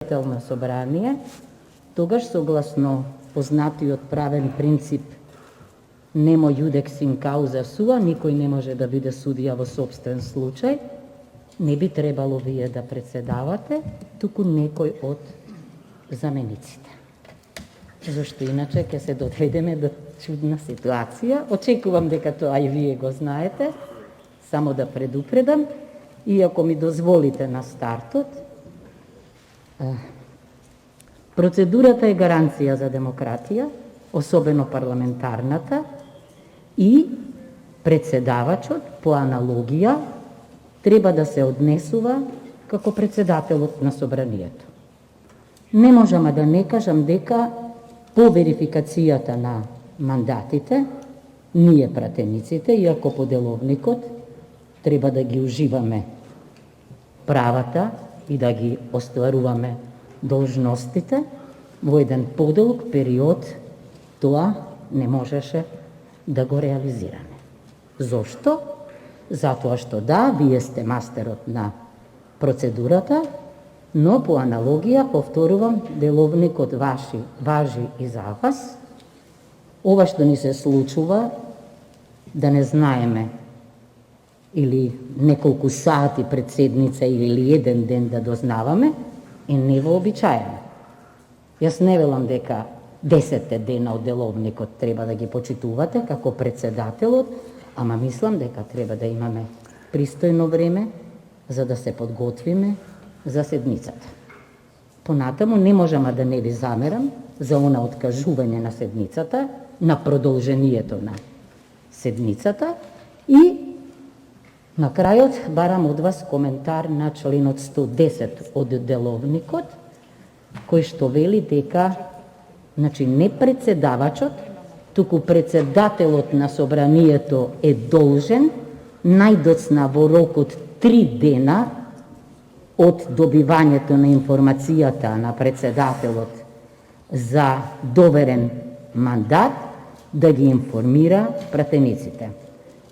на собрание, тогаш согласно познатиот правен принцип nemo iudex in causa sua, никој не може да биде судија во сопствен случај, не би требало вие да председавате, туку некој од замениците. Зашто иначе ќе се доведеме до чудна ситуација. Очекувам дека тоа и вие го знаете, само да предупредам, и ако ми дозволите на стартот, процедурата е гаранција за демократија, особено парламентарната, и председавачот, по аналогија, треба да се однесува како председателот на собранието. Не можам да не кажам дека по верификацијата на мандатите, ние пратениците, иако по деловникот, треба да ги уживаме правата и да ги остваруваме должностите, во еден подолг период тоа не можеше да го реализираме. Зошто? Затоа што да, вие сте мастерот на процедурата, но по аналогија, повторувам, деловникот важи и за вас. Ова што ни се случува, да не знаеме или неколку сати пред седница или еден ден да дознаваме, е невообичаено. Јас не велам дека 10 дена од деловникот треба да ги почитувате како председателот, ама мислам дека треба да имаме пристојно време за да се подготвиме за седницата. Понатаму не можам да не ви замерам за она откажување на седницата, на продолжението на седницата, и на крајот барам од вас коментар на членот 110 од деловникот, кој што вели дека не председавачот, туку председателот на собранието е должен најдоцна во рок од 3 дена од добивањето на информацијата на председателот за доверен мандат да ги информира пратениците.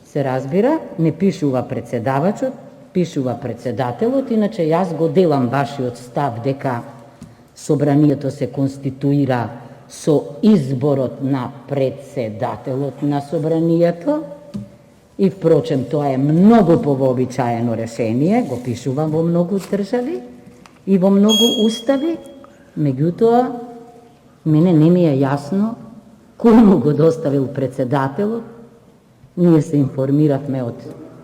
Се разбира, не пишува председавачот, пишува председателот, иначе јас го делам вашиот став дека собранието се конституира со изборот на председателот на собранието, и впрочем тоа е многу повообичаено решение, го пишувам во многу држави и во многу устави, меѓутоа мене не ми е јасно кому го доставил председателот. Ние се информиравме од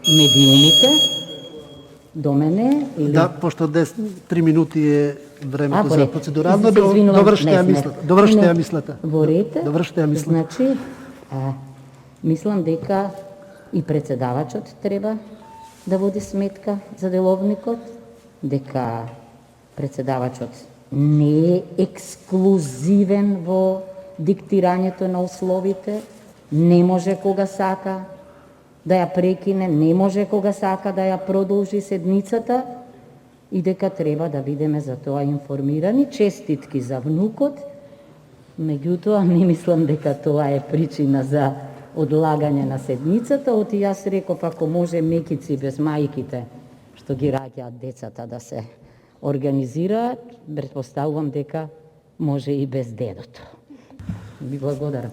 медиумите до мене или... Да, пошто 3 минути е времето за процедурално, доврште ја мислата. Во рете, доврште ја мислата. Значи, мислам дека и председавачот треба да води сметка за деловникот, дека председавачот не е ексклузивен во диктирањето на условите, не може кога сака да ја прекине, не може кога сака да ја продолжи седницата, и дека треба да бидеме за тоа информирани. Честитки за внукот, меѓутоа не мислам дека тоа е причина за одлагање на седницата. Оти јас реков, ако може мекици без мајките што ги раѓаат децата да се организираат, претпоставувам дека може и без дедото. Ви благодарам.